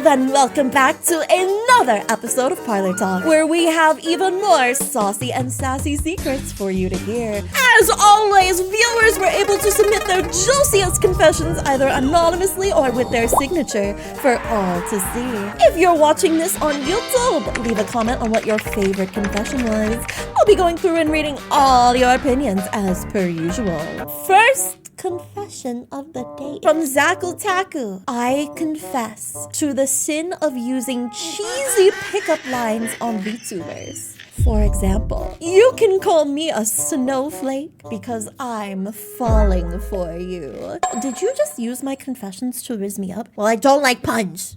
then welcome back to another episode of Parlor Talk, where we have even more saucy and sassy secrets for you to hear. As always, viewers were able to submit their juiciest confessions either anonymously or with their signature for all to see. If you're watching this on YouTube, leave a comment on what your favorite confession was. I'll be going through and reading all your opinions as per usual. First confession of the day from Zaku Taku. I confess to the sin of using cheesy pickup lines on VTubers. For example, you can call me a snowflake because I'm falling for you. Did you just use my confessions to riz me up? Well, I don't like puns.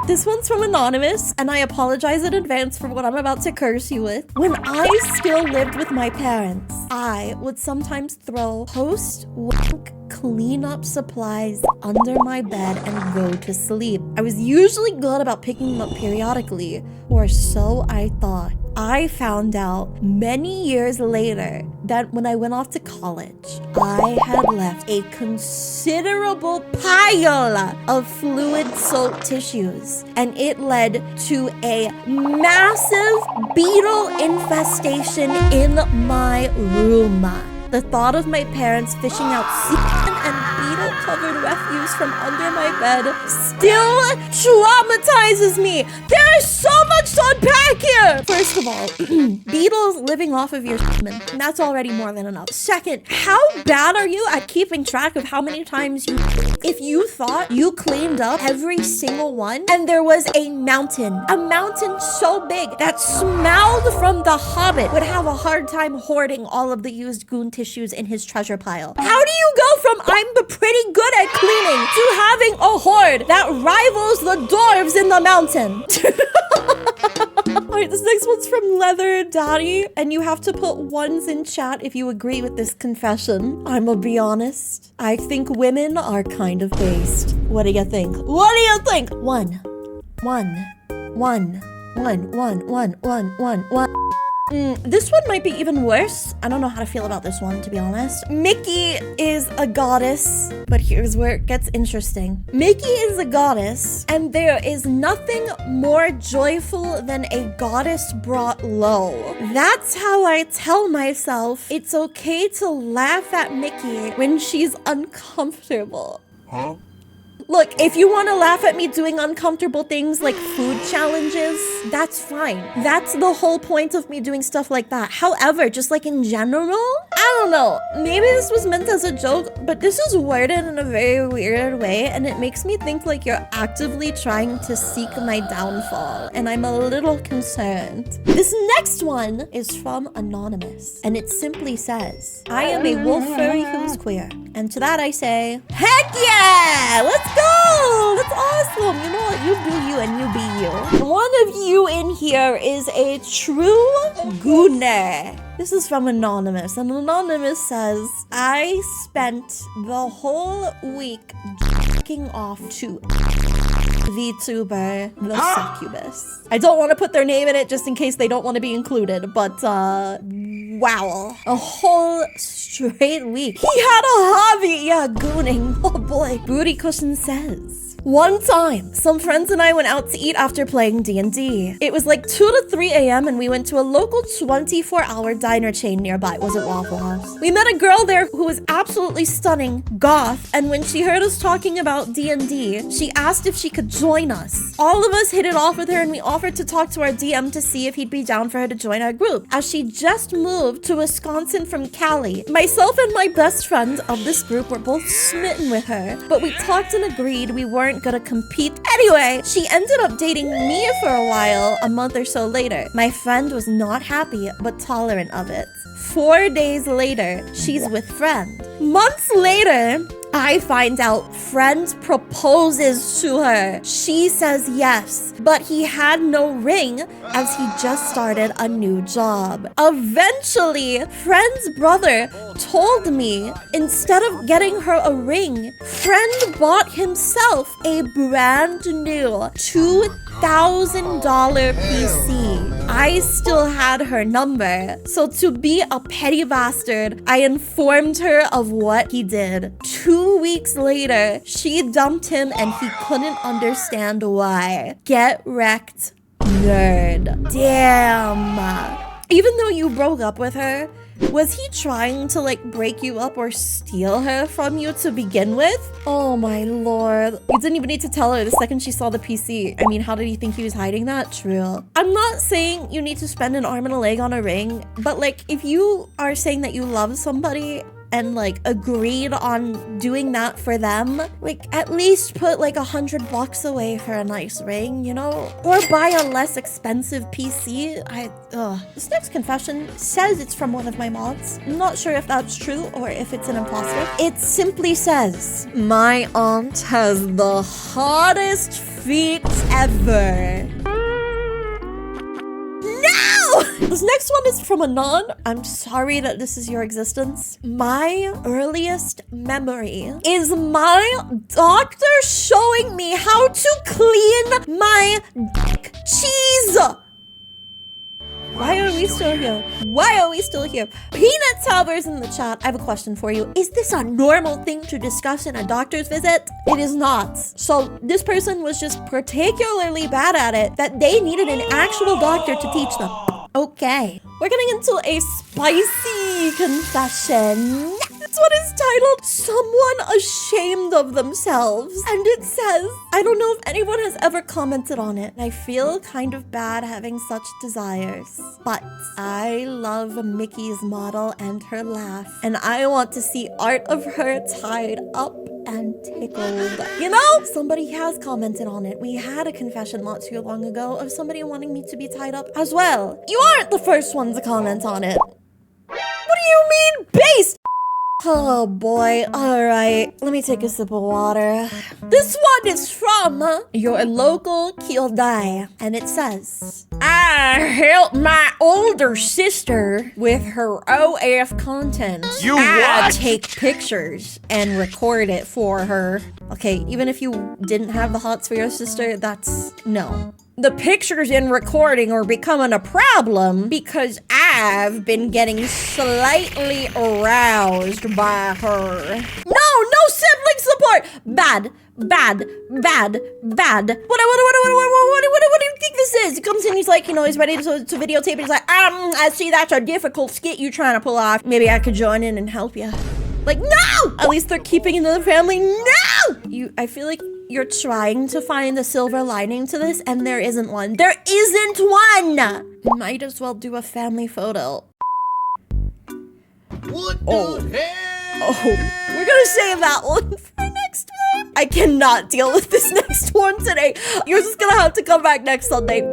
This one's from Anonymous, and I apologize in advance for what I'm about to curse you with. When I still lived with my parents, I would sometimes throw post-wank cleanup supplies under my bed and go to sleep. I was usually good about picking them up periodically, or so I thought. I found out many years later that when I went off to college, I had left a considerable pile of fluid-soaked tissues, and it led to a massive beetle infestation in my room. The thought of my parents fishing out semen and beetle-covered refuse from under my bed still traumatizes me. There is so much to unpack here! First of all, beetles living off of your semen. That's already more than enough. Second, how bad are you at keeping track of how many times you... If you thought you cleaned up every single one and there was a mountain so big that Smaug from The Hobbit would have a hard time hoarding all of the used goon tissues in his treasure pile. How do you go from I'm pretty good at cleaning to having a hoard that rivals the dwarves in the mountain? Alright, this next one's from Leather Daddy, and you have to put ones in chat if you agree with this confession. I'ma be honest. I think women are kind of based. What do you think? What do you think? One. This one might be even worse. I don't know how to feel about this one, to be honest. Mickey is a goddess, but here's where it gets interesting. Mickey is a goddess, and there is nothing more joyful than a goddess brought low. That's how I tell myself it's okay to laugh at Mickey when she's uncomfortable. Huh? Look, if you want to laugh at me doing uncomfortable things like food challenges, that's fine. That's the whole point of me doing stuff like that. However, just like in general, I don't know. Maybe this was meant as a joke, but this is worded in a very weird way, and it makes me think like you're actively trying to seek my downfall, and I'm a little concerned. This next one is from Anonymous, and it simply says, I am a wolf furry who's queer. And to that I say, heck yeah! Let's go! That's awesome! You know what? You do you and you be you. One of you in here is a true gooner. This is from Anonymous, and Anonymous says, I spent the whole week jacking off to VTuber, the succubus. I don't want to put their name in it just in case they don't want to be included, but wow. A whole straight week. He had a hobby. Yeah, gooning. Oh boy. Booty Cushion says, one time, some friends and I went out to eat after playing D&D. It was like 2 to 3 a.m. and we went to a local 24-hour diner chain nearby. It wasn't Waffle House. We met a girl there who was absolutely stunning, goth, and when she heard us talking about D&D, she asked if she could join us. All of us hit it off with her and we offered to talk to our DM to see if he'd be down for her to join our group, as she just moved to Wisconsin from Cali. Myself and my best friend of this group were both smitten with her, but we talked and agreed we weren't gonna compete. Anyway, she ended up dating me for a while, a month or so later. My friend was not happy, but tolerant of it. 4 days later, she's with friend. Months later, I find out friend proposes to her. She says yes, but he had no ring as he just started a new job. Eventually, friend's brother told me instead of getting her a ring, friend bought himself a brand new $2,000 PC. I still had her number. So to be a petty bastard, I informed her of what he did. 2 weeks later, she dumped him and he couldn't understand why. Get wrecked, nerd. Damn. Even though you broke up with her, was he trying to like break you up or steal her from you to begin with? Oh my lord. You didn't even need to tell her the second she saw the PC. I mean, how did you think he was hiding that? True. I'm not saying you need to spend an arm and a leg on a ring, but like if you are saying that you love somebody and like agreed on doing that for them, like at least put like $100 away for a nice ring, you know? Or buy a less expensive PC. This next confession says it's from one of my mods. I'm not sure if that's true or if it's an imposter. It simply says, my aunt has the hottest feet ever. This next one is from Anon. I'm sorry that this is your existence. My earliest memory is my doctor showing me how to clean my dick cheese. Why are we still here? Why are we still here? Peanut Towers in the chat. I have a question for you. Is this a normal thing to discuss in a doctor's visit? It is not. So this person was just particularly bad at it that they needed an actual doctor to teach them. Okay, we're getting into a spicy confession. This one is titled, Someone Ashamed of Themselves. And it says, I don't know if anyone has ever commented on it. I feel kind of bad having such desires. But I love Mickey's model and her laugh. And I want to see art of her tied up and tickled. You know, somebody has commented on it. We had a confession not too long ago of somebody wanting me to be tied up as well. You aren't the first one to comment on it. What do you mean, based? Oh boy, alright, let me take a sip of water. This one is from your local Kyodai, and it says, I help my older sister with her OF content. I take pictures and record it for her. Okay, even if you didn't have the hots for your sister, that's no. The pictures and recording are becoming a problem because I've been getting slightly aroused by her. No sibling support! Bad. What do you think this is? He comes in, he's like, you know, he's ready to videotape it. He's like, I see that's a difficult skit you trying to pull off. Maybe I could join in and help you. Like, no! At least they're keeping it in the family. No! I feel like you're trying to find a silver lining to this, and there isn't one. There isn't one! You might as well do a family photo. What the hell? Oh, we're gonna save that one for next time. I cannot deal with this next one today. You're just gonna have to come back next Sunday.